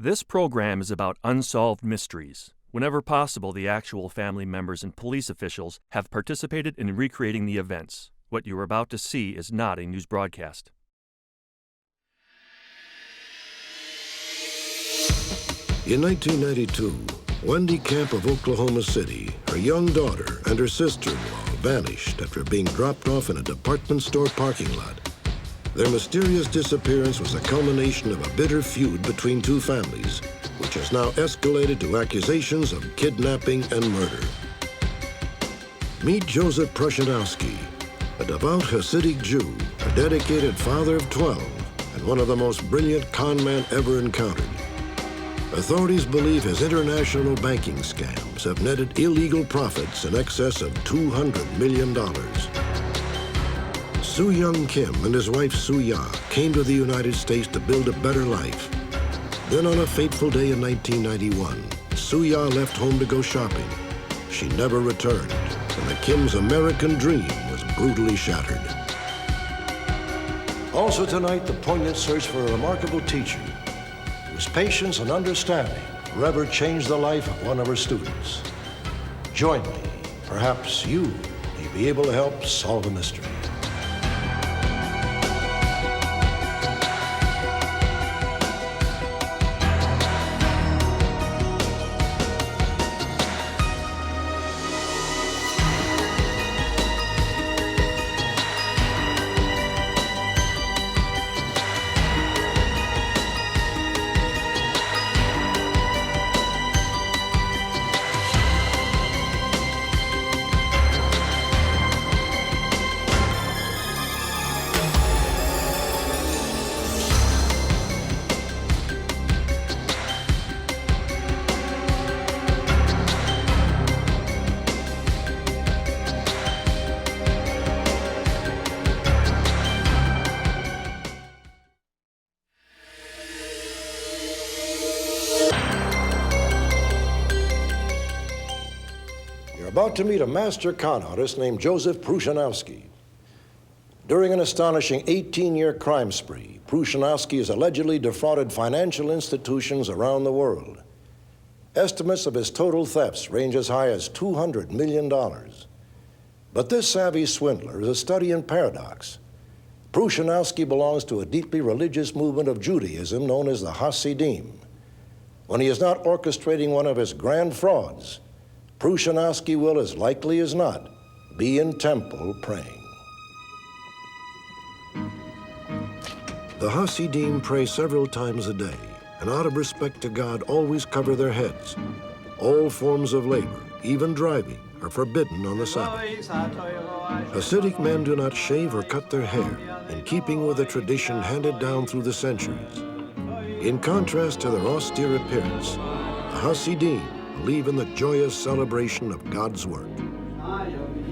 This program is about unsolved mysteries. Whenever possible, the actual family members and police officials have participated in recreating the events. What you are about to see is not a news broadcast. In 1992, Wendy Camp of Oklahoma City, her young daughter, and her sister-in-law vanished after being dropped off in a department store parking lot. Their mysterious disappearance was the culmination of a bitter feud between two families, which has now escalated to accusations of kidnapping and murder. Meet Joseph Prushanowski, a devout Hasidic Jew, a dedicated father of 12, and one of the most brilliant con men ever encountered. Authorities believe his international banking scams have netted illegal profits in excess of $200 million. Soo Young Kim and his wife Soo Ya came to the United States to build a better life. Then on a fateful day in 1991, Soo Ya left home to go shopping. She never returned, and the Kim's American dream was brutally shattered. Also tonight, the poignant search for a remarkable teacher whose patience and understanding forever changed the life of one of her students. Join me. Perhaps you may be able to help solve a mystery. About to meet a master con artist named Joseph Prushanowski. During an astonishing 18-year crime spree, Prushanowski has allegedly defrauded financial institutions around the world. Estimates of his total thefts range as high as $200 million. But this savvy swindler is a study in paradox. Prushanowski belongs to a deeply religious movement of Judaism known as the Hasidim. When he is not orchestrating one of his grand frauds, Prushanowski will, as likely as not, be in temple praying. The Hasidim pray several times a day, and out of respect to God always cover their heads. All forms of labor, even driving, are forbidden on the Sabbath. Hasidic men do not shave or cut their hair, in keeping with a tradition handed down through the centuries. In contrast to their austere appearance, the Hasidim believe in the joyous celebration of God's work.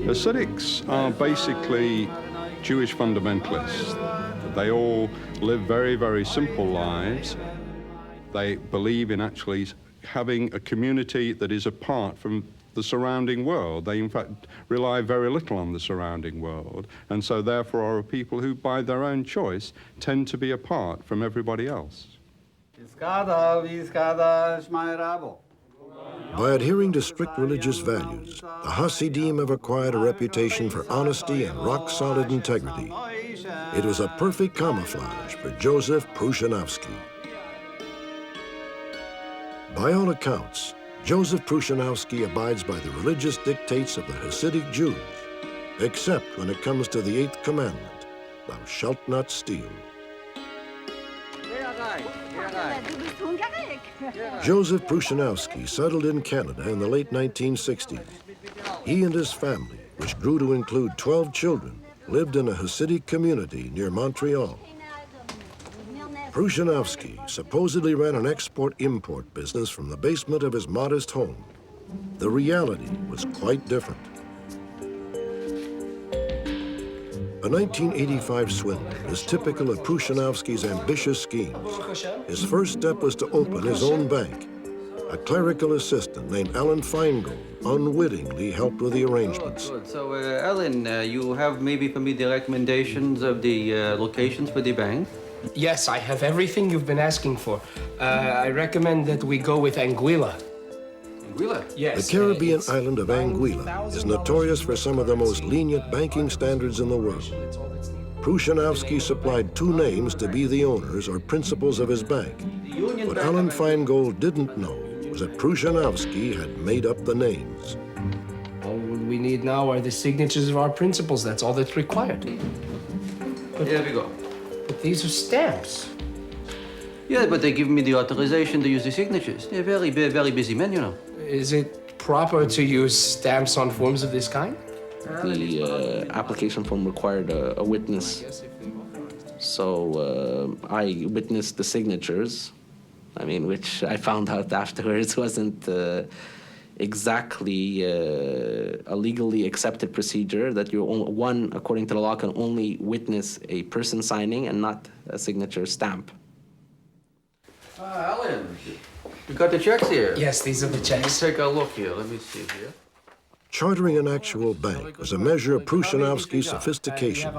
Hasidics are basically Jewish fundamentalists. They all live very, very simple lives. They believe in actually having a community that is apart from the surrounding world. They, in fact, rely very little on the surrounding world, and so therefore are people who, by their own choice, tend to be apart from everybody else. By adhering to strict religious values, the Hasidim have acquired a reputation for honesty and rock-solid integrity. It was a perfect camouflage for Joseph Prushanowski. By all accounts, Joseph Prushanowski abides by the religious dictates of the Hasidic Jews, except when it comes to the 8th commandment, thou shalt not steal. Joseph Prushanowski settled in Canada in the late 1960s. He and his family, which grew to include 12 children, lived in a Hasidic community near Montreal. Prushanowski supposedly ran an export-import business from the basement of his modest home. The reality was quite different. A 1985 swindler is typical of Prushanowski's ambitious schemes. His first step was to open his own bank. A clerical assistant named Alan Feingold unwittingly helped with the arrangements. Good. So, Alan, you have maybe for me the recommendations of the locations for the bank? Yes, I have everything you've been asking for. I recommend that we go with Anguilla. Anguilla? Yes. The Caribbean it's island of Anguilla is notorious for some of the most lenient banking standards in the world. Prushanovsky supplied two names to be the owners or principals of his bank. What Alan Feingold didn't know was that Prushanovsky had made up the names. All we need now are the signatures of our principals. That's all that's required. Here we go. But these are stamps. Yeah, but they give me the authorization to use the signatures. They're very busy men, you know. Is it proper to use stamps on forms of this kind? The application form required a witness. So I witnessed the signatures, which I found out afterwards wasn't exactly a legally accepted procedure, that one, according to the law, can only witness a person signing and not a signature stamp. Alan, you got the checks here. Yes, these are the checks. Take a look here. Let me see here. Chartering an actual bank was a measure of Prushanovsky's sophistication.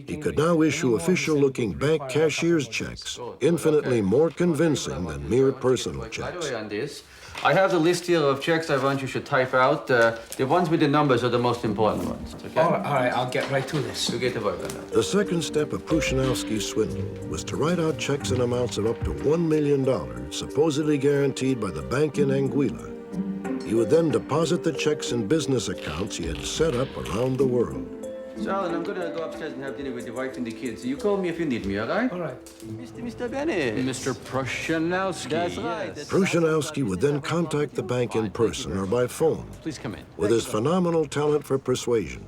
He could now issue official-looking bank cashier's checks, infinitely more convincing than mere personal By the checks. way, on this, I have the list here of checks I want you should type out. The ones with the numbers are the most important ones, okay? All right, I'll get right to this. You get to work on that. The second step of Prushanovsky's swindle was to write out checks in amounts of up to $1 million, supposedly guaranteed by the bank in Anguilla. He would then deposit the checks in business accounts he had set up around the world. So, Alan, I'm gonna go upstairs and have dinner with the wife and the kids. You call me if you need me, all right? All right. Mr. Bennett. Mr. Prushanovsky. That's right. That's Prushanovsky would then contact the bank in person or by phone. Please come in. With his phenomenal talent for persuasion,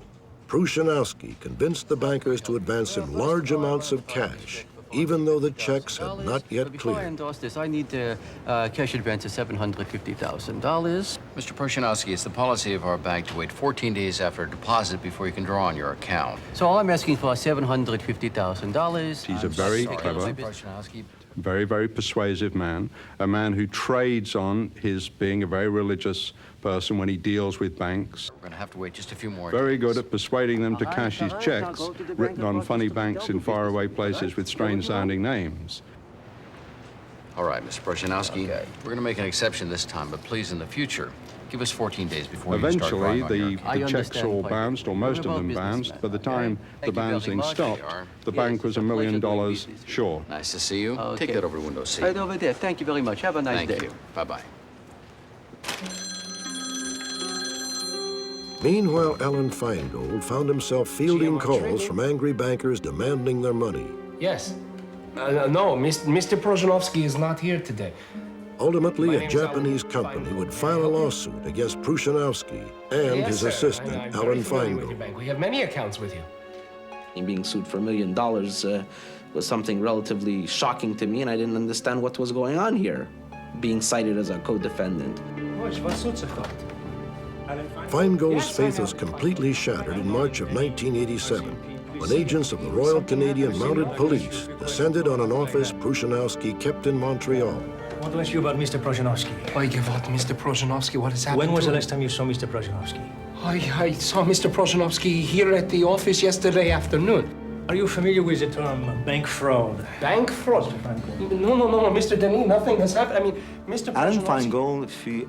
Prushanovsky convinced the bankers to advance him large amounts of cash, even though the checks had not yet Before I cleared. endorse this, I need cash advance of $750,000. Mr. Prushanovsky, it's the policy of our bank to wait 14 days after a deposit before you can draw on your account. So all I'm asking for is $750,000. He's a very clever, Prushanovsky. very persuasive man, a man who trades on his being a very religious person when he deals with banks. We're going to have to wait just a few more Very days. good at persuading them to cash his checks, written on funny banks in faraway places with strange-sounding names. All right, Mr. Prushanovsky, we're going to make an exception this time, but please, in the future, give us 14 days before you can start Eventually, drawing on your account. the I checks understand all quite bounced, or well. most of We're them both bounced. businessmen, By the time okay? the Thank you very bouncing much. stopped, the Yes, bank was it's a $1 million pleasure doing business. short. Nice to see you. Okay. Take that over to window seat. Right over there. Thank you very much. Have a nice Thank day. you. Bye-bye. Meanwhile, Alan Feingold found himself fielding calls from angry bankers demanding their money. Yes. No, Mr. Prushanovsky is not here today. Ultimately, My a name's Japanese Alan company Feingold. would file a lawsuit against Prushanovsky and Yes, his sir. assistant, I'm Alan very familiar with your Feingold. bank. We have many accounts with you. Being sued for $1 million was something relatively shocking to me, and I didn't understand what was going on here, being cited as a co-defendant. Feingold's faith was completely shattered in March of 1987 when agents of the Royal Canadian Mounted Police descended on an office Prushanovsky kept in Montreal. What was you about Mr. Prushanovsky? Why give out Mr. Prushanovsky? What has happened When was to the him? last time you saw Mr. Prushanovsky? I saw Mr. Prushanovsky here at the office yesterday afternoon. Are you familiar with the term bank fraud? Bank fraud? No, Mr. Denis, nothing has happened. Mr. Alan Prushanovsky...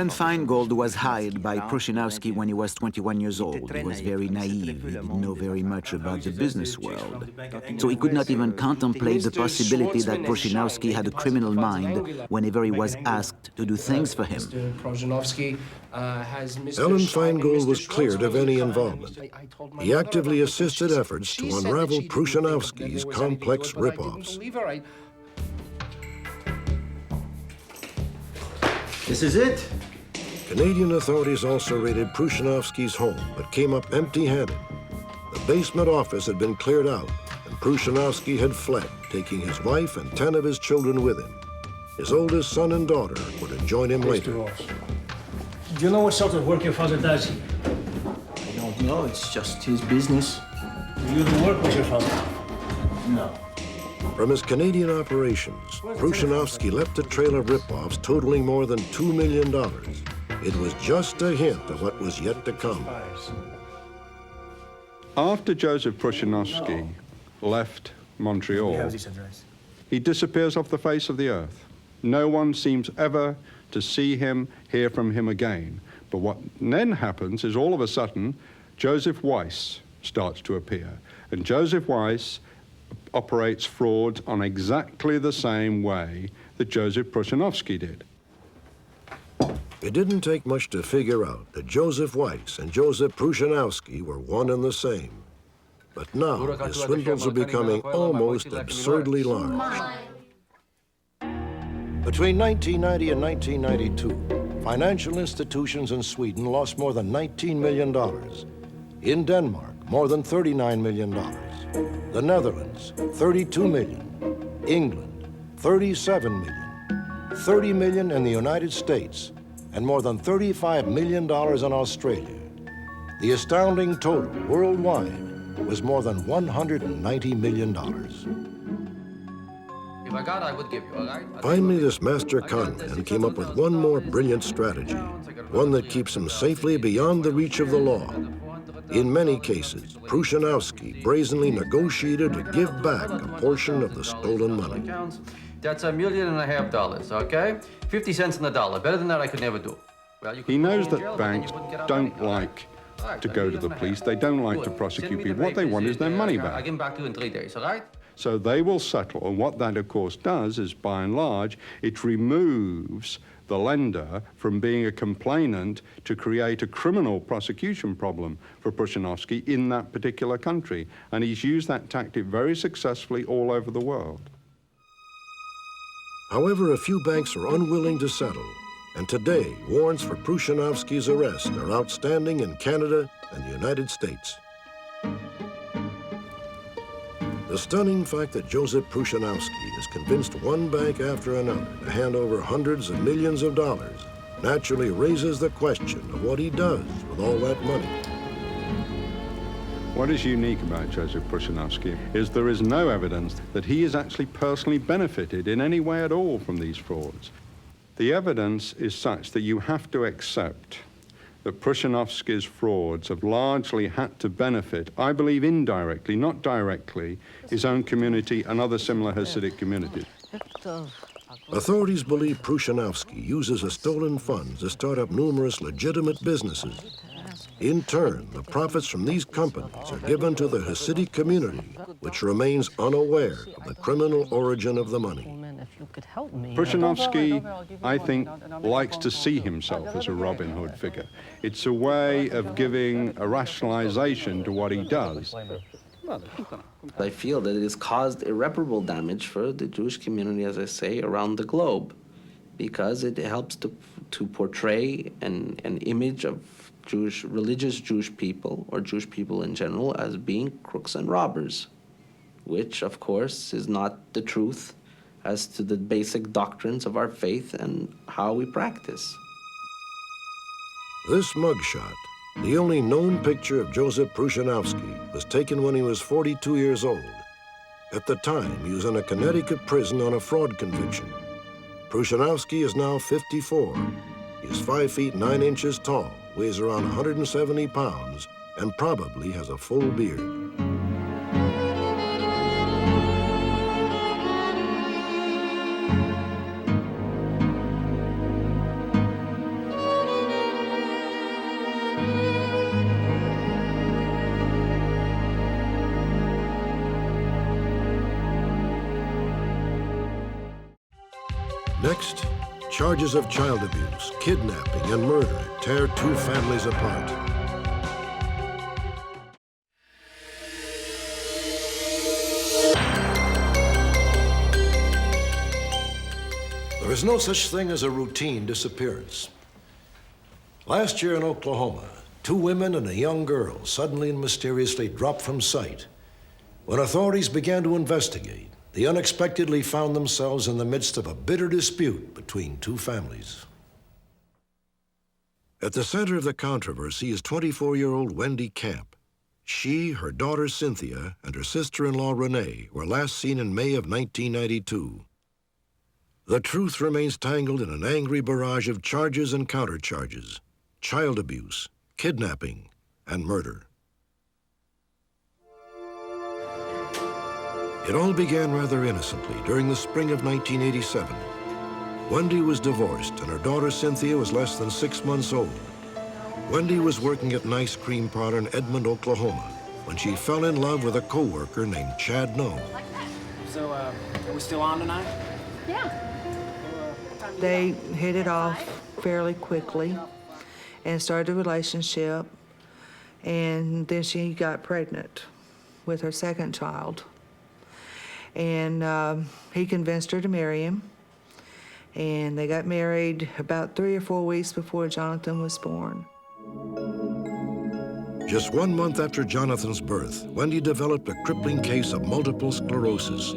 Feingold was hired by Prushanovsky when he was 21 years old. He was very naive. He didn't know very much about the business world. So he could not even contemplate the possibility that Prushanovsky had a criminal mind whenever he was asked to do things for him. Mr. Prushanovsky has Mr. Alan Schein and Feingold Mr. was Schwartz cleared of with any him. involvement. I told my He mother actively about it. assisted She efforts said to that unravel she didn't think that Prushanovsky's there was anything complex to it, but I didn't rip-offs. believe her. This is it. Canadian authorities also raided Prushanovsky's home, but came up empty-handed. The basement office had been cleared out, and Prushanovsky had fled, taking his wife and 10 of his children with him. His oldest son and daughter were to join him later. Mr. Ross. Do you know what sort of work your father does here? I don't know, it's just his business. Do you do work with your father? No. From his Canadian operations, Prushanovsky left a trail of rip-offs totaling more than $2 million. It was just a hint of what was yet to come. After Joseph Prushanovsky left Montreal. We have this address. He disappears off the face of the earth. No one seems ever to see him, hear from him again. But what then happens is all of a sudden, Joseph Weiss starts to appear. And Joseph Weiss operates fraud on exactly the same way that Joseph Prushanovsky did. It didn't take much to figure out that Joseph Weiss and Joseph Prushanovsky were one and the same. But now, the swindles are becoming almost absurdly large. Between 1990 and 1992, financial institutions in Sweden lost more than $19 million. In Denmark, more than $39 million. The Netherlands, $32 million. England, $37 million. $30 million in the United States, and more than $35 million in Australia. The astounding total worldwide was more than $190 million. If I got, I would give you, all right? Finally, this master conman came up with one more brilliant strategy, one that keeps him safely beyond the reach of the law. In many cases, Prushanovsky brazenly negotiated to give back a portion of the stolen money. That's $1.5 million, okay? 50 cents on the dollar. Better than that, I could never do. Well, He knows that banks don't like to go to the police. They don't like to prosecute people. What they want is their money I'll back. give them back to you in 3 days, all right? So they will settle, and what that, of course, does is, by and large, it removes the lender from being a complainant to create a criminal prosecution problem for Prushanovsky in that particular country. And he's used that tactic very successfully all over the world. However, a few banks are unwilling to settle, and today, warrants for Prushanovsky's arrest are outstanding in Canada and the United States. The stunning fact that Joseph Prushanovsky has convinced one bank after another to hand over hundreds of millions of dollars naturally raises the question of what he does with all that money. What is unique about Joseph Prushanovsky is there is no evidence that he has actually personally benefited in any way at all from these frauds. The evidence is such that you have to accept that Prushanovsky's frauds have largely had to benefit, I believe indirectly, not directly, his own community and other similar Hasidic communities. Authorities believe Prushanovsky uses the stolen funds to start up numerous legitimate businesses. In turn, the profits from these companies are given to the Hasidic community, which remains unaware of the criminal origin of the money. Prushanovsky, I think, likes to see himself as a Robin Hood figure. It's a way of giving a rationalization to what he does. I feel that it has caused irreparable damage for the Jewish community, as I say, around the globe, because it helps to portray an image of religious Jewish people, or Jewish people in general, as being crooks and robbers, which, of course, is not the truth as to the basic doctrines of our faith and how we practice. This mugshot, the only known picture of Joseph Prushanovsky, was taken when he was 42 years old. At the time, he was in a Connecticut prison on a fraud conviction. Prushanovsky is now 54. He is 5 feet 9 inches tall, weighs around 170 pounds, and probably has a full beard. Next, charges of child abuse, kidnapping, and murder tear two families apart. There is no such thing as a routine disappearance. Last year in Oklahoma, 2 women and a young girl suddenly and mysteriously dropped from sight. When authorities began to investigate, they unexpectedly found themselves in the midst of a bitter dispute between 2 families. At the center of the controversy is 24-year-old Wendy Camp. She, her daughter Cynthia, and her sister-in-law Renee were last seen in May of 1992. The truth remains tangled in an angry barrage of charges and countercharges: child abuse, kidnapping, and murder. It all began rather innocently during the spring of 1987. Wendy was divorced, and her daughter Cynthia was less than 6 months old. Wendy was working at an ice cream parlor in Edmond, Oklahoma, when she fell in love with a co-worker named Chad No. So, are we still on tonight? Yeah. They hit it off fairly quickly and started a relationship, and then she got pregnant with her second child. And he convinced her to marry him, and they got married about 3 or 4 weeks before Jonathan was born. Just 1 month after Jonathan's birth, Wendy developed a crippling case of multiple sclerosis.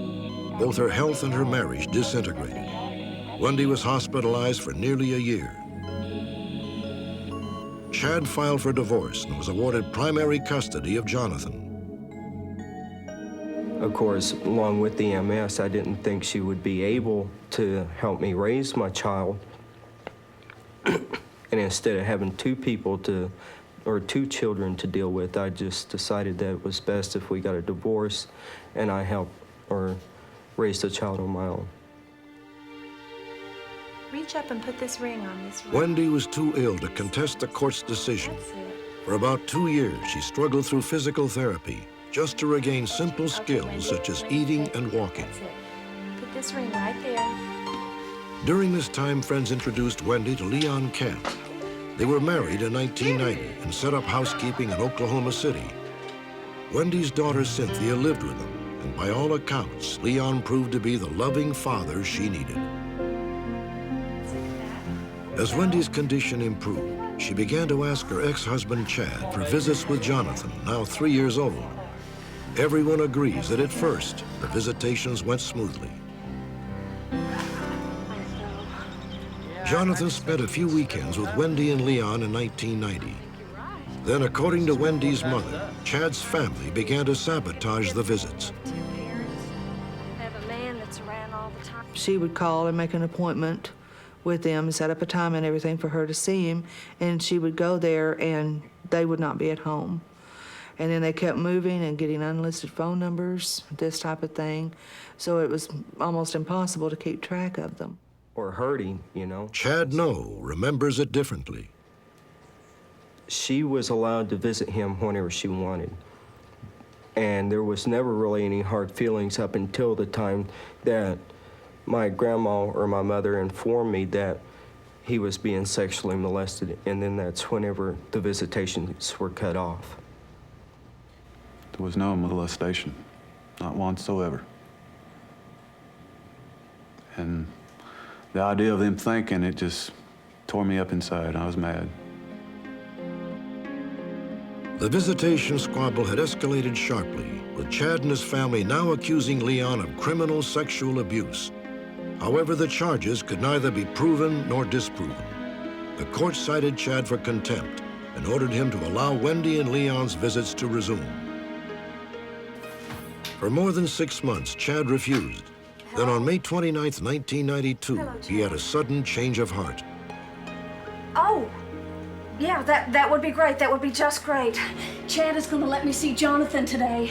Both her health and her marriage disintegrated. Wendy was hospitalized for nearly a year. Chad filed for divorce and was awarded primary custody of Jonathan. Of course, along with the MS, I didn't think she would be able to help me raise my child. And instead of having 2 people or 2 children to deal with, I just decided that it was best if we got a divorce and I helped or raised a child on my own. Reach up and put this ring on this ring. Wendy was too ill to contest the court's decision. For about 2 years, she struggled through physical therapy just to regain simple skills such as eating and walking. Put this ring right there. During this time, friends introduced Wendy to Leon Camp. They were married in 1990 and set up housekeeping in Oklahoma City. Wendy's daughter Cynthia lived with them, and by all accounts, Leon proved to be the loving father she needed. As Wendy's condition improved, she began to ask her ex-husband Chad for visits with Jonathan, now 3 years old. Everyone agrees that at first, the visitations went smoothly. Jonathan spent a few weekends with Wendy and Leon in 1990. Then, according to Wendy's mother, Chad's family began to sabotage the visits. She would call and make an appointment with them, set up a time and everything for her to see him, and she would go there and they would not be at home. And then they kept moving and getting unlisted phone numbers, this type of thing. So it was almost impossible to keep track of them. Or hurting, you know. Chad No remembers it differently. She was allowed to visit him whenever she wanted. And there was never really any hard feelings up until the time that my grandma or my mother informed me that he was being sexually molested, and then that's whenever the visitations were cut off. There was no molestation, not whatsoever. And the idea of them thinking, it just tore me up inside. I was mad. The visitation squabble had escalated sharply, with Chad and his family now accusing Leon of criminal sexual abuse. However, the charges could neither be proven nor disproven. The court cited Chad for contempt and ordered him to allow Wendy and Leon's visits to resume. For more than 6 months, Chad refused. Then on May 29, 1992, he had a sudden change of heart. Oh, yeah, that would be great. That would be just great. Chad is going to let me see Jonathan today.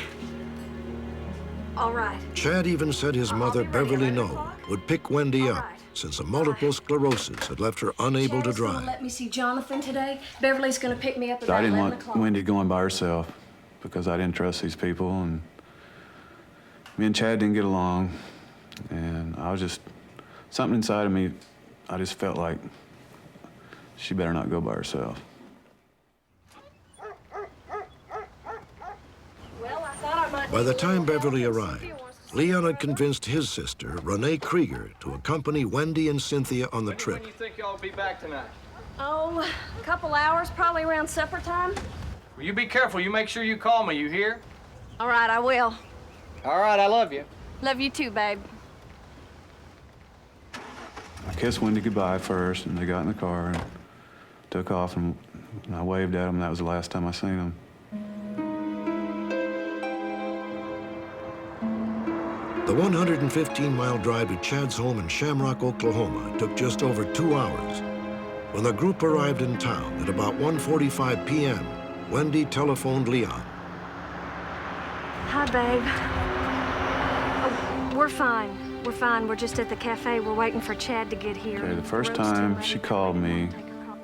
All right. Chad even said his mother, Beverly No, would pick Wendy up since a multiple sclerosis had left her unable to drive. Let me see Jonathan today. Beverly's going to pick me up at I didn't 11 want o'clock. Wendy going by herself because I didn't trust these people, and me and Chad didn't get along, and I was just, something inside of me, I just felt like she better not go by herself. By the time Beverly arrived, Leon had convinced his sister, Renee Krieger, to accompany Wendy and Cynthia on the trip. When do you think y'all will be back tonight? Oh, a couple hours, probably around supper time. Well, you be careful. You make sure you call me, you hear? All right, I will. All right, I love you. Love you too, babe. I kissed Wendy goodbye first, and they got in the car and took off, and I waved at them. That was the last time I seen them. The 115-mile drive to Chad's home in Shamrock, Oklahoma took just over 2 hours. When the group arrived in town at about 1:45 p.m., Wendy telephoned Leon. Hi, babe. we're fine. We're fine. We're just at the cafe. We're waiting for Chad to get here. Okay, the first time she called me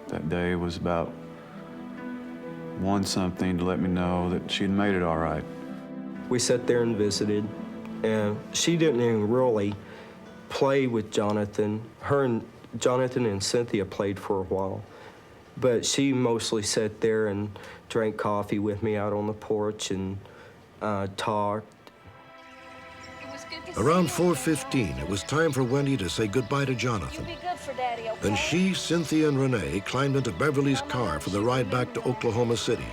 that day was about 1-something to let me know that she'd made it all right. We sat there and visited, and she didn't even really play with Jonathan. Her and Jonathan and Cynthia played for a while, but she mostly sat there and drank coffee with me out on the porch and talked. Around 4:15, it was time for Wendy to say goodbye to Jonathan. Then she, Cynthia, and Renee climbed into Beverly's car for the ride back to Oklahoma City.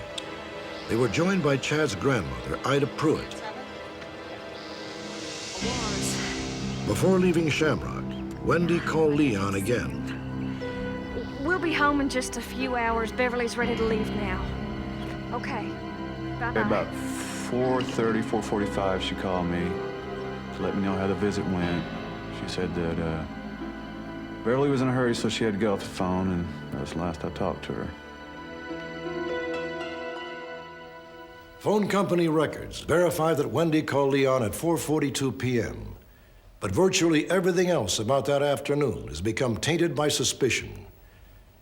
They were joined by Chad's grandmother, Ida Pruitt. Before leaving Shamrock, Wendy called Leon again. We'll be home in just a few hours. Beverly's ready to leave now. Okay. Bye-bye. About 4:30, 4:45, she called me to let me know how the visit went. She said that Beverly was in a hurry, so she had to get off the phone, and that was the last I talked to her. Phone company records verify that Wendy called Leon at 4:42 p.m. But virtually everything else about that afternoon has become tainted by suspicion.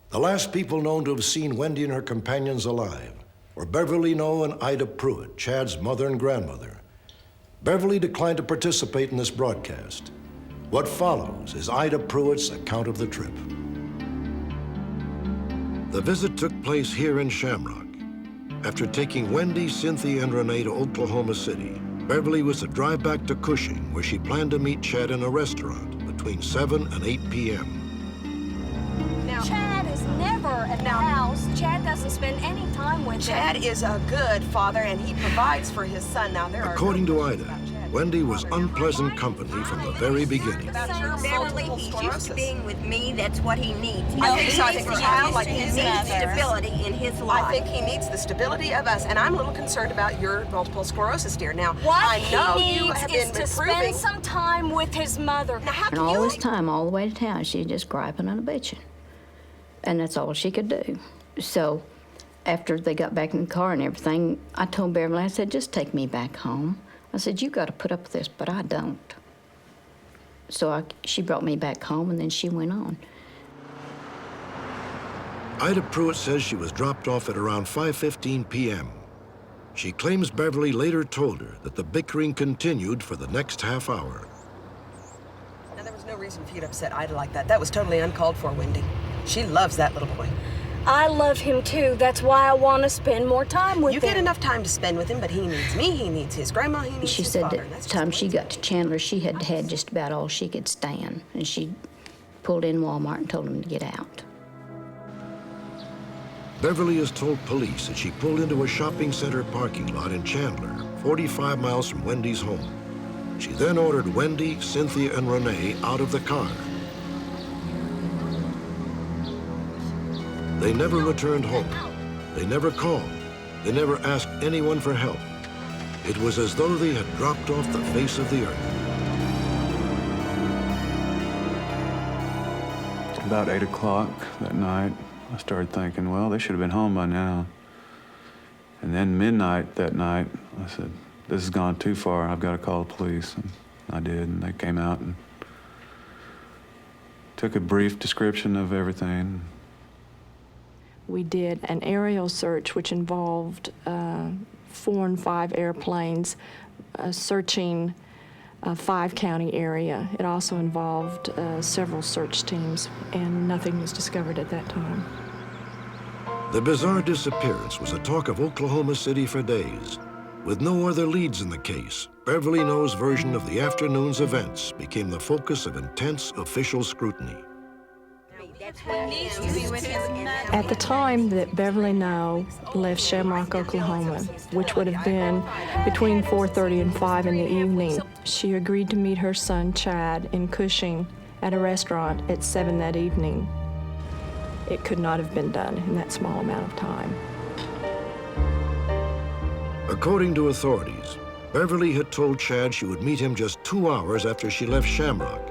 The last people known to have seen Wendy and her companions alive were Beverly Noe and Ida Pruitt, Chad's mother and grandmother. Beverly declined to participate in this broadcast. What follows is Ida Pruitt's account of the trip. The visit took place here in Shamrock. After taking Wendy, Cynthia, and Renee to Oklahoma City, Beverly was to drive back to Cushing, where she planned to meet Chad in a restaurant between 7 and 8 p.m. Now, Chad is never at the house. Chad doesn't spend any time with Chad is a good father, and he provides for his son. Now, there According to Ida, Wendy was unpleasant company from the very beginning. Beverly, he's used to being with me. That's what he needs. I think so. I think the child like he needs stability in his life. I think he needs the stability of us, and I'm a little concerned about your multiple sclerosis, dear. Now, What I know he you needs have is been to reproving. spend some time with his mother. Now, how And can all you? this time, all the way to town, she just griping and bitching. And that's all she could do. So after they got back in the car and everything, I told Beverly, I said, just take me back home. I said, you got to put up with this, but I don't. So she brought me back home, and then she went on. Ida Pruitt says she was dropped off at around 5:15 p.m. She claims Beverly later told her that the bickering continued for the next half hour. Now, there was no reason for you to upset Ida like that. That was totally uncalled for, Wendy. She loves that little boy. I love him too. That's why I want to spend more time with him. You get enough time to spend with him, but he needs me, he needs his grandma, he needs She his said father. that the time she got to Chandler, she had had just about all she could stand. And she pulled in Walmart and told him to get out. Beverly has told police that she pulled into a shopping center parking lot in Chandler, 45 miles from Wendy's home. She then ordered Wendy, Cynthia, and Renee out of the car. They never returned home. They never called. They never asked anyone for help. It was as though they had dropped off the face of the earth. About 8 o'clock that night, I started thinking, well, they should have been home by now. And then midnight that night, I said, this has gone too far. I've got to call the police. And I did, and they came out and took a brief description of everything. We did an aerial search, which involved 4 and 5 airplanes searching a 5-county area. It also involved several search teams, and nothing was discovered at that time. The bizarre disappearance was a talk of Oklahoma City for days. With no other leads in the case, Beverly Noe's version of the afternoon's events became the focus of intense official scrutiny. At the time that Beverly Noe left Shamrock, Oklahoma, which would have been between 4:30 and 5 in the evening, she agreed to meet her son, Chad, in Cushing at a restaurant at 7 that evening. It could not have been done in that small amount of time. According to authorities, Beverly had told Chad she would meet him just 2 hours after she left Shamrock,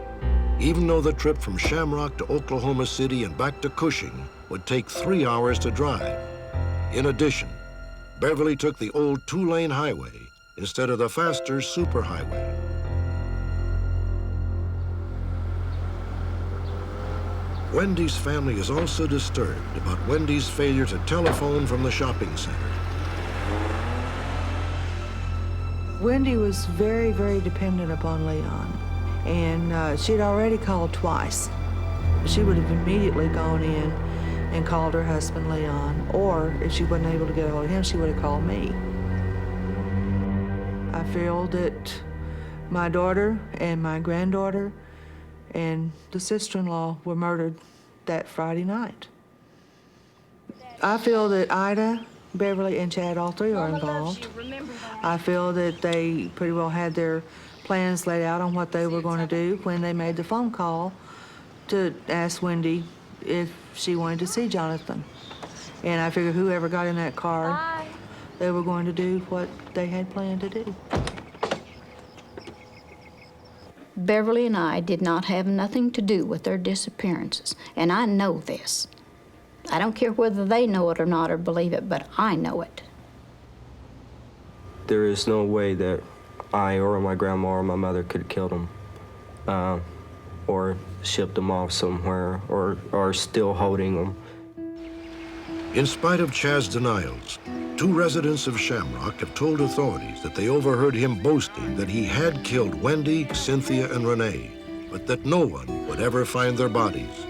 even though the trip from Shamrock to Oklahoma City and back to Cushing would take 3 hours to drive. In addition, Beverly took the old 2-lane highway instead of the faster superhighway. Wendy's family is also disturbed about Wendy's failure to telephone from the shopping center. Wendy was very, very dependent upon Leon, and she'd already called twice. She would have immediately gone in and called her husband, Leon, or if she wasn't able to get a hold of him, she would have called me. I feel that my daughter and my granddaughter and the sister-in-law were murdered that Friday night. I feel that Ida, Beverly, and Chad, all three are involved. I feel that they pretty well had their plans laid out on what they were going to do when they made the phone call to ask Wendy if she wanted to see Jonathan. And I figure whoever got in that car, they were going to do what they had planned to do. Beverly and I did not have nothing to do with their disappearances, and I know this. I don't care whether they know it or not or believe it, but I know it. There is no way that I or my grandma or my mother could have killed him or shipped him off somewhere or are still holding him. In spite of Chad's denials, 2 residents of Shamrock have told authorities that they overheard him boasting that he had killed Wendy, Cynthia, and Renee, but that no one would ever find their bodies.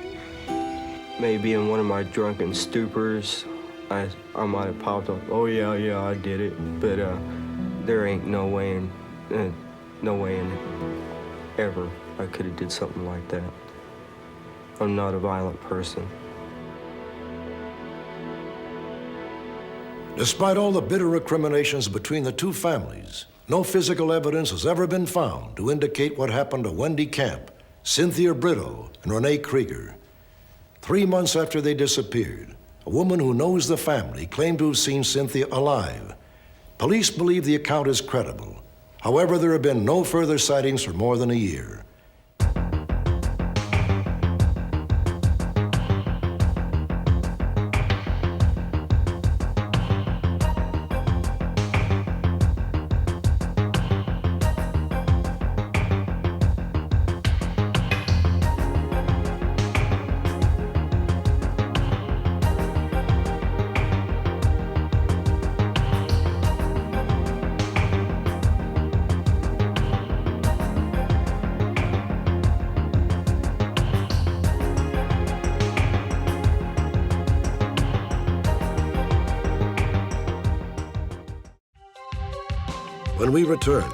Maybe in one of my drunken stupors, I might have popped up, oh yeah, I did it, but there ain't no way in ever I could have did something like that. I'm not a violent person. Despite all the bitter recriminations between the 2 families, no physical evidence has ever been found to indicate what happened to Wendy Camp, Cynthia Brito, and Renee Krieger. 3 months after they disappeared, a woman who knows the family claimed to have seen Cynthia alive. Police believe the account is credible. However, there have been no further sightings for more than a year. When we return,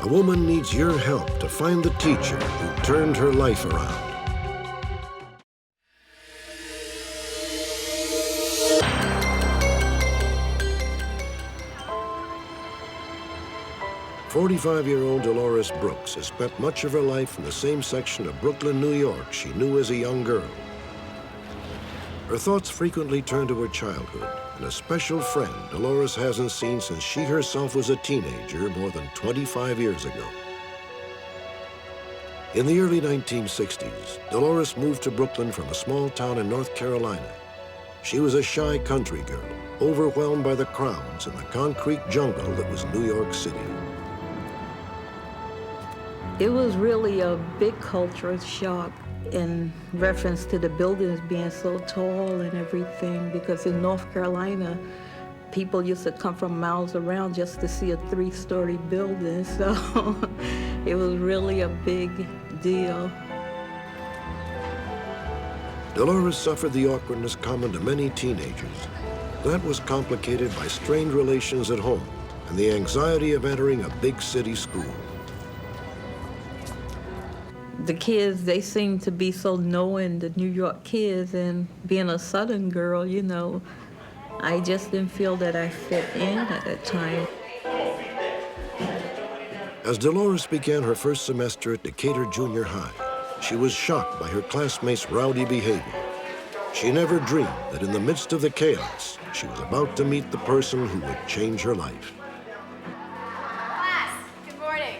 a woman needs your help to find the teacher who turned her life around. "45-year-old Dolores Brooks has spent much of her life in the same section of Brooklyn, New York she knew as a young girl. Her thoughts frequently turn to her childhood and a special friend Dolores hasn't seen since she herself was a teenager more than 25 years ago. In the early 1960s, Dolores moved to Brooklyn from a small town in North Carolina. She was a shy country girl, overwhelmed by the crowds and the concrete jungle that was New York City. It was really a big cultural shock in reference to the buildings being so tall and everything, because in North Carolina, people used to come from miles around just to see a 3-story building, so it was really a big deal. Dolores suffered the awkwardness common to many teenagers. That was complicated by strained relations at home and the anxiety of entering a big city school. The kids, they seem to be so knowing, the New York kids, and being a Southern girl, you know, I just didn't feel that I fit in at that time. As Dolores began her first semester at Decatur Junior High, she was shocked by her classmates' rowdy behavior. She never dreamed that in the midst of the chaos, she was about to meet the person who would change her life. Class, good morning.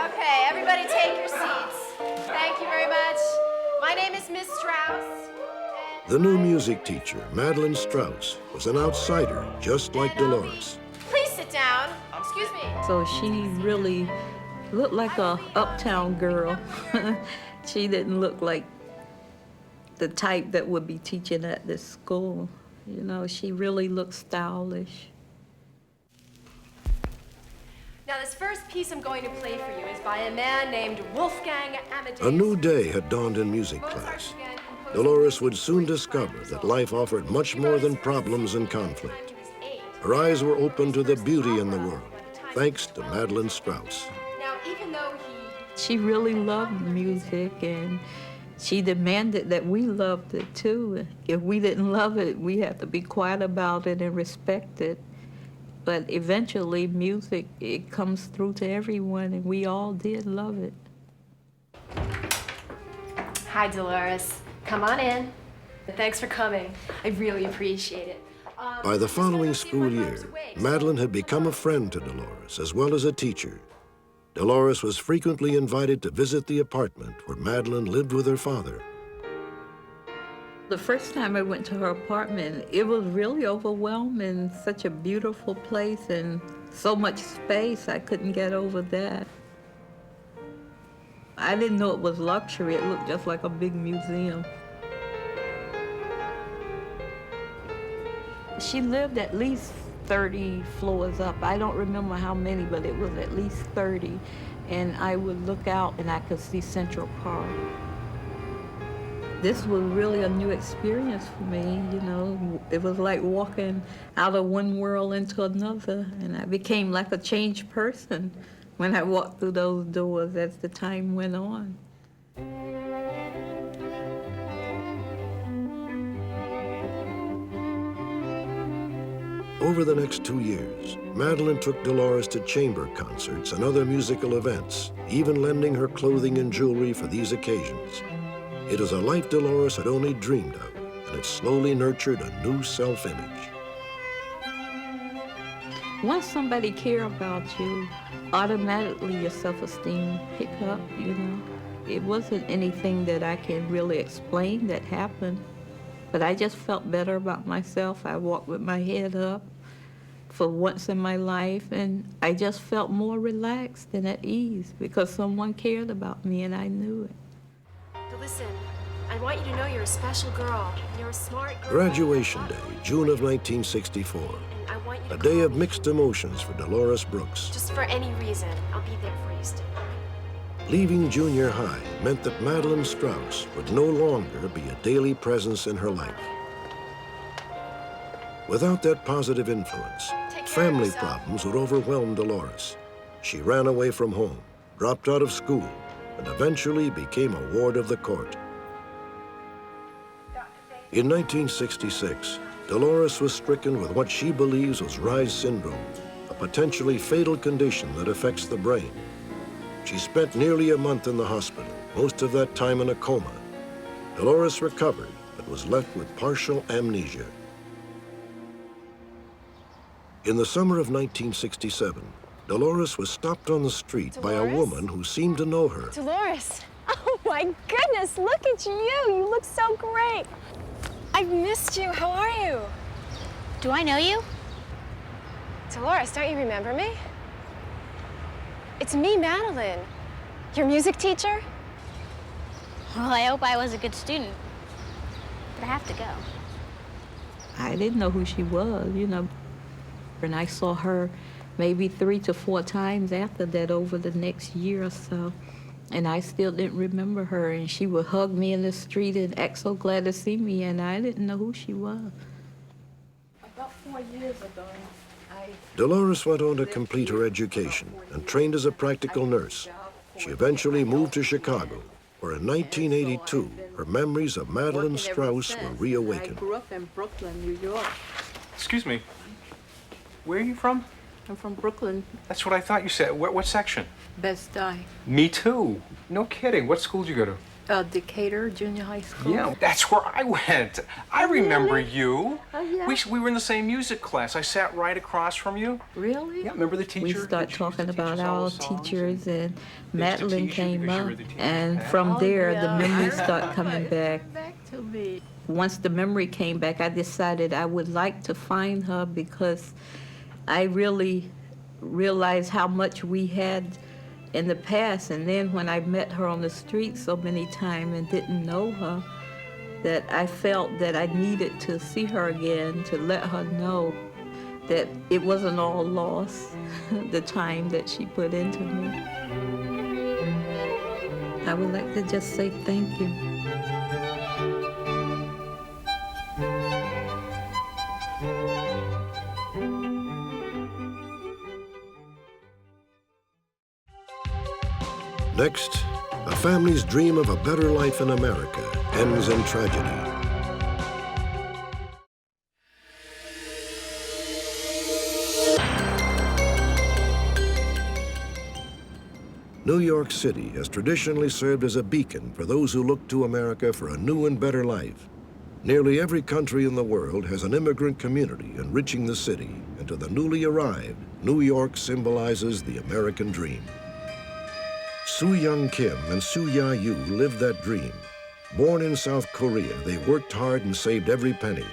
Okay, everybody take your seats. Thank you very much. My name is Miss Strauss. The new music teacher, Madeline Strauss, was an outsider just like Dolores. Please sit down. Excuse me. So she really Looked like a uptown girl. She didn't look like the type that would be teaching at this school. You know, she really looked stylish. Now, this first piece I'm going to play for you is by a man named Wolfgang Amadeus. A new day had dawned in music class. Dolores would soon discover that life offered much more than problems and conflict. Her eyes were open to the beauty in the world, thanks to Madeline Strauss. Now, even though She really loved music, and she demanded that we loved it too. If we didn't love it, we had to be quiet about it and respect it. But eventually, music, it comes through to everyone, and we all did love it. Hi, Dolores. Come on in. Thanks for coming. I really appreciate it. By the following school year, Madeline had become a friend to Dolores as well as a teacher. Dolores was frequently invited to visit the apartment where Madeline lived with her father. The first time I went to her apartment, it was really overwhelming. Such a beautiful place and so much space, I couldn't get over that. I didn't know it was luxury. It looked just like a big museum. She lived at least 30 floors up. I don't remember how many, but it was at least 30. And I would look out and I could see Central Park. This was really a new experience for me, you know. It was like walking out of one world into another, and I became like a changed person when I walked through those doors as the time went on. Over the next 2 years, Madeline took Dolores to chamber concerts and other musical events, even lending her clothing and jewelry for these occasions. It was a life Dolores had only dreamed of, and it slowly nurtured a new self-image. Once somebody cares about you, automatically your self-esteem pick up, you know. It wasn't anything that I can really explain that happened, but I just felt better about myself. I walked with my head up for once in my life, and I just felt more relaxed and at ease because someone cared about me and I knew it. Listen, I want you to know you're a special girl. You're a smart girl. Graduation day, June of 1964. A day of mixed emotions for Dolores Brooks. Just for any reason, I'll be there for you still. Leaving junior high meant that Madeline Strauss would no longer be a daily presence in her life. Without that positive influence, family problems would overwhelm Dolores. She ran away from home, dropped out of school, and eventually became a ward of the court. In 1966, Dolores was stricken with what she believes was Reye's syndrome, a potentially fatal condition that affects the brain. She spent nearly a month in the hospital, most of that time in a coma. Dolores recovered, but was left with partial amnesia. In the summer of 1967, Dolores was stopped on the street by a woman who seemed to know her. Dolores! Oh my goodness, look at you! You look so great! I've missed you. How are you? Do I know you? Dolores, don't you remember me? It's me, Madeline. Your music teacher? Well, I hope I was a good student. But I have to go. I didn't know who she was, you know. And I saw her maybe 3 to 4 times after that over the next year or so. And I still didn't remember her. And she would hug me in the street and act so glad to see me. And I didn't know who she was. About 4 years ago, Dolores went on to complete her education and trained as a practical nurse. She eventually moved to Chicago, where in 1982, her memories of Madeline Strauss were reawakened. I grew up in Brooklyn, New York. Excuse me. Where are you from? I'm from Brooklyn. That's what I thought you said. What section? Best Eye. Me too. No kidding. What school did you go to? Decatur Junior High School. Yeah, that's where I went. I remember really? you. Oh, yeah. We were in the same music class. I sat right across from you. Really? Yeah, remember the teacher? We started talking about our teachers, and Madeline came up, and from there, the memories start coming back. To me. Once the memory came back, I decided I would like to find her because I really realized how much we had in the past. And then when I met her on the street so many times and didn't know her, that I felt that I needed to see her again to let her know that it wasn't all lost, the time that she put into me. I would like to just say thank you. Next, a family's dream of a better life in America ends in tragedy. New York City has traditionally served as a beacon for those who look to America for a new and better life. Nearly every country in the world has an immigrant community enriching the city, and to the newly arrived, New York symbolizes the American dream. Soo Young Kim and Soo Ya Yu lived that dream. Born in South Korea, they worked hard and saved every penny.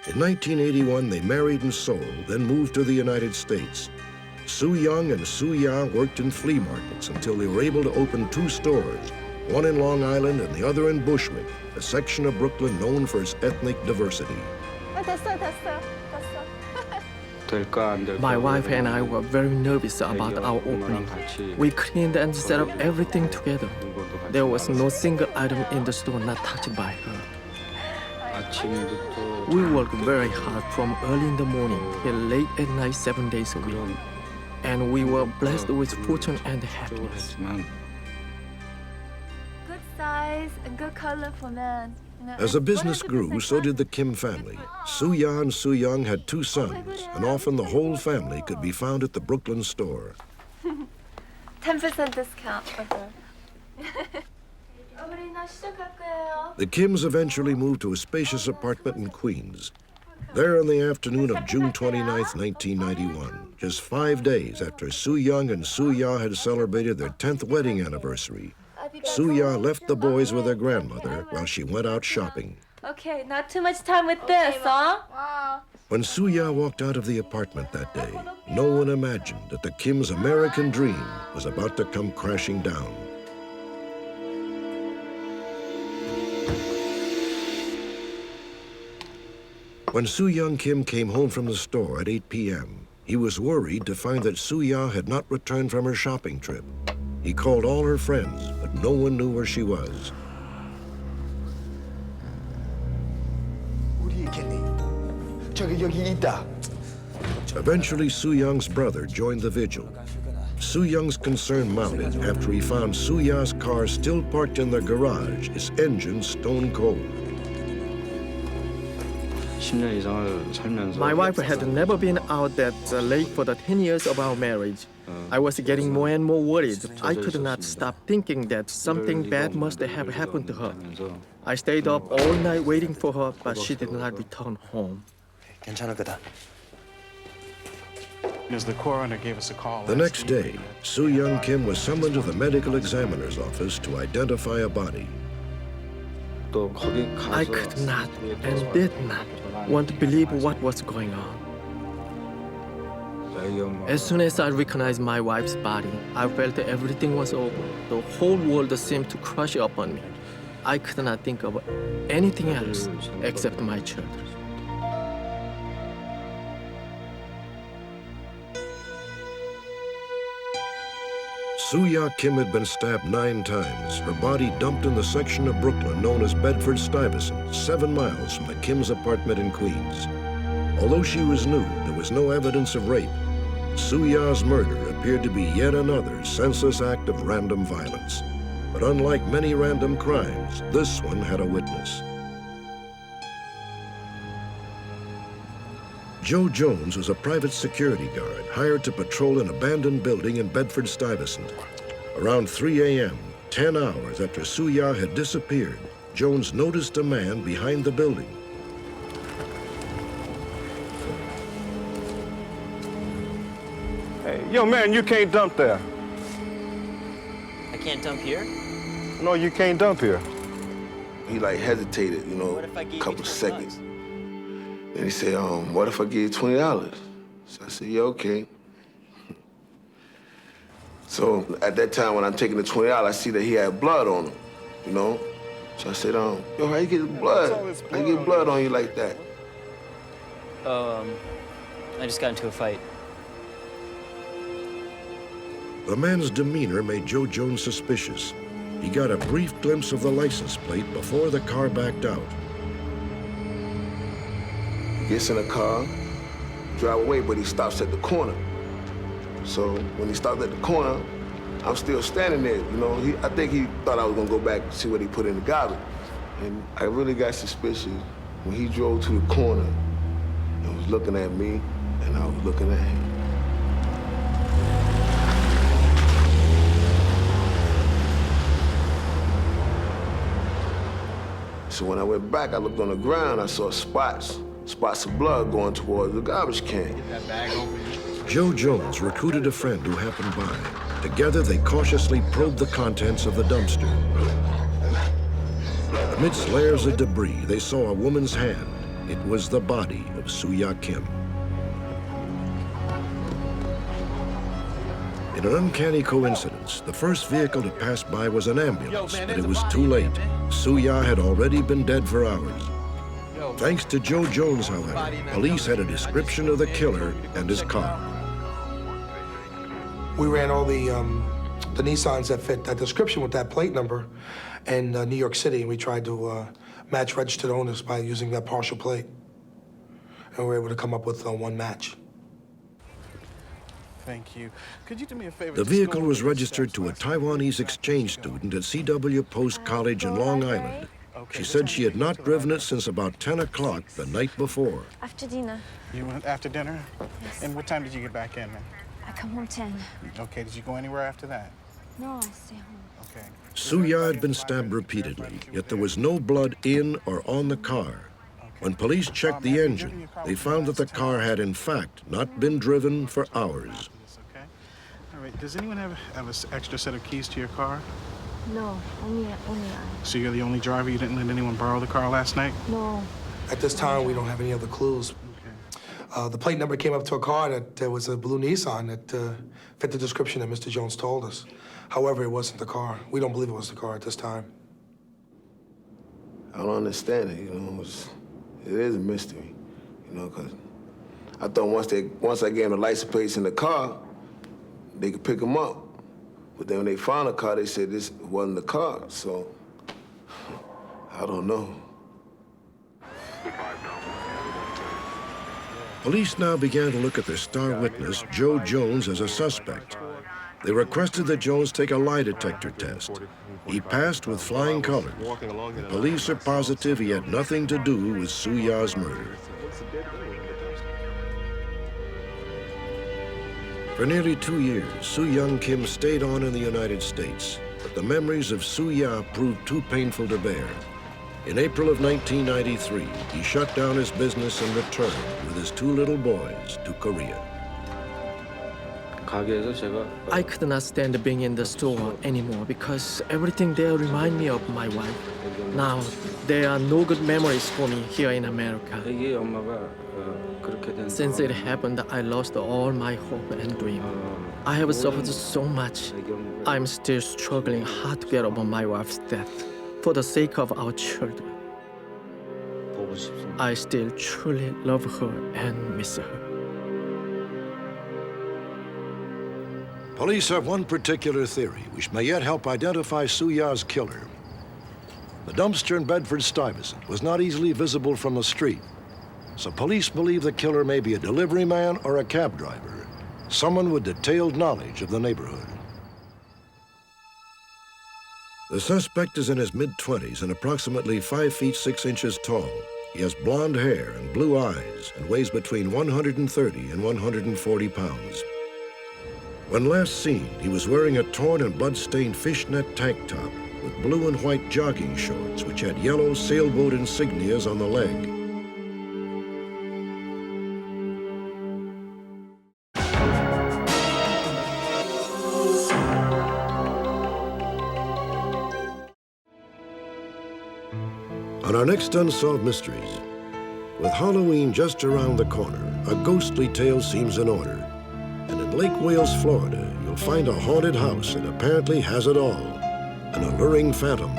In 1981, they married in Seoul, then moved to the United States. Soo Young and Soo Ya worked in flea markets until they were able to open 2 stores, one in Long Island and the other in Bushwick, a section of Brooklyn known for its ethnic diversity. My wife and I were very nervous about our opening. We cleaned and set up everything together. There was no single item in the store not touched by her. We worked very hard from early in the morning till late at night 7 days a week. And we were blessed with fortune and happiness. Good size and good color for men. As the business grew, so did the Kim family. Soo Ya and Soo Young had 2 sons, and often the whole family could be found at the Brooklyn store. 10% discount. The Kims eventually moved to a spacious apartment in Queens. There on the afternoon of June 29, 1991, just 5 days after Soo Young and Soo Ya had celebrated their 10th wedding anniversary, Soo Ya left the boys with their grandmother while she went out shopping. Okay, not too much time with this, huh? When Soo Ya walked out of the apartment that day, no one imagined that the Kims' American dream was about to come crashing down. When Soo Young Kim came home from the store at 8 p.m., he was worried to find that Soo Ya had not returned from her shopping trip. He called all her friends, but no one knew where she was. Eventually, Soo Young's brother joined the vigil. Soo Young's concern mounted after he found Soo Ya's car still parked in the garage, its engine stone cold. My wife had never been out that late for the 10 years of our marriage. I was getting more and more worried. I could not stop thinking that something bad must have happened to her. I stayed up all night waiting for her, but she did not return home. The coroner gave us a call. The next day, Soo Young Kim was summoned to the medical examiner's office to identify a body. I could not and did not want to believe what was going on. As soon as I recognized my wife's body, I felt that everything was over. The whole world seemed to crush upon me. I could not think of anything else except my children. Soo Ya Kim had been stabbed 9 times, her body dumped in the section of Brooklyn known as Bedford-Stuyvesant, 7 miles from the Kims' apartment in Queens. Although she was nude, there was no evidence of rape. Soo Ya's murder appeared to be yet another senseless act of random violence. But unlike many random crimes, this one had a witness. Joe Jones was a private security guard hired to patrol an abandoned building in Bedford-Stuyvesant. Around 3 a.m., 10 hours after Soo Ya had disappeared, Jones noticed a man behind the building. Hey, yo, man, you can't dump there. I can't dump here? No, you can't dump here. He like hesitated, you know, a couple seconds. Then he said, what if I give you $20? So I said, yeah, okay. So at that time when I'm taking the $20, I see that he had blood on him, you know? So I said, yo, how you get blood? How you get blood on you like that? Oh, I just got into a fight. The man's demeanor made Joe Jones suspicious. He got a brief glimpse of the license plate before the car backed out. He gets in the car, drive away, but he stops at the corner. So when he stopped at the corner, I'm still standing there, you know. I think he thought I was gonna go back and see what he put in the garbage. And I really got suspicious when he drove to the corner and was looking at me, and I was looking at him. So when I went back, I looked on the ground, I saw spots of blood going towards the garbage can. Get that bag open. Joe Jones recruited a friend who happened by. Together, they cautiously probed the contents of the dumpster. Amidst layers of debris, they saw a woman's hand. It was the body of Soo-Ya Kim. In an uncanny coincidence, the first vehicle to pass by was an ambulance, but it was too late. Soo-Ya had already been dead for hours. Thanks to Joe Jones, however, police had a description of the killer and his car. We ran all the Nissans that fit that description with that plate number in New York City, and we tried to match registered owners by using that partial plate. And we were able to come up with one match. Thank you. Could you do me a favor? The vehicle was registered to a Taiwanese exchange student at C.W. Post College in Long Island. She said she had not driven it since about 10 o'clock the night before. After dinner. You went after dinner? Yes. And what time did you get back in? I come home 10. Okay, did you go anywhere after that? No, I stay home. Okay. Soo-Ya had been stabbed repeatedly, yet there was no blood in or on the car. When police checked the engine, they found that the car had, in fact, not been driven for hours. Okay. All right, does anyone have an extra set of keys to your car? No, only I. So you're the only driver? You didn't let anyone borrow the car last night? No. At this time, we don't have any other clues. The plate number came up to a car that was a blue Nissan that fit the description that Mr. Jones told us. However, it wasn't the car. We don't believe it was the car at this time. I don't understand it, you know. It is a mystery, you know, because I thought once I gave them the license plates in the car, they could pick them up. But then when they found the car, they said this wasn't the car, so I don't know. Police now began to look at their star witness, Joe Jones, as a suspect. They requested that Jones take a lie detector test. He passed with flying colors. Police are positive he had nothing to do with Soo-Ya's murder. For nearly 2 years, Soo-Young Kim stayed on in the United States, but the memories of Soo-Ya proved too painful to bear. In April of 1993, he shut down his business and returned with his 2 little boys to Korea. I could not stand being in the store anymore because everything there reminded me of my wife. Now, there are no good memories for me here in America. Since it happened, I lost all my hope and dream. I have suffered so much. I'm still struggling hard to get over my wife's death for the sake of our children. I still truly love her and miss her. Police have one particular theory, which may yet help identify Soo-Ya's killer. The dumpster in Bedford-Stuyvesant was not easily visible from the street, so police believe the killer may be a delivery man or a cab driver, someone with detailed knowledge of the neighborhood. The suspect is in his mid-20s and approximately 5 feet 6 inches tall. He has blonde hair and blue eyes and weighs between 130 and 140 pounds. When last seen, he was wearing a torn and blood-stained fishnet tank top with blue and white jogging shorts, which had yellow sailboat insignias on the leg. On our next Unsolved Mysteries, with Halloween just around the corner, a ghostly tale seems in order. And in Lake Wales, Florida, you'll will find a haunted house that apparently has it all. An alluring phantom,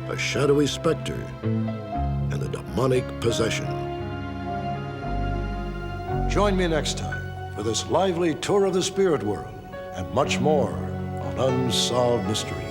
a shadowy specter, and a demonic possession. Join me next time for this lively tour of the spirit world and much more on Unsolved Mysteries.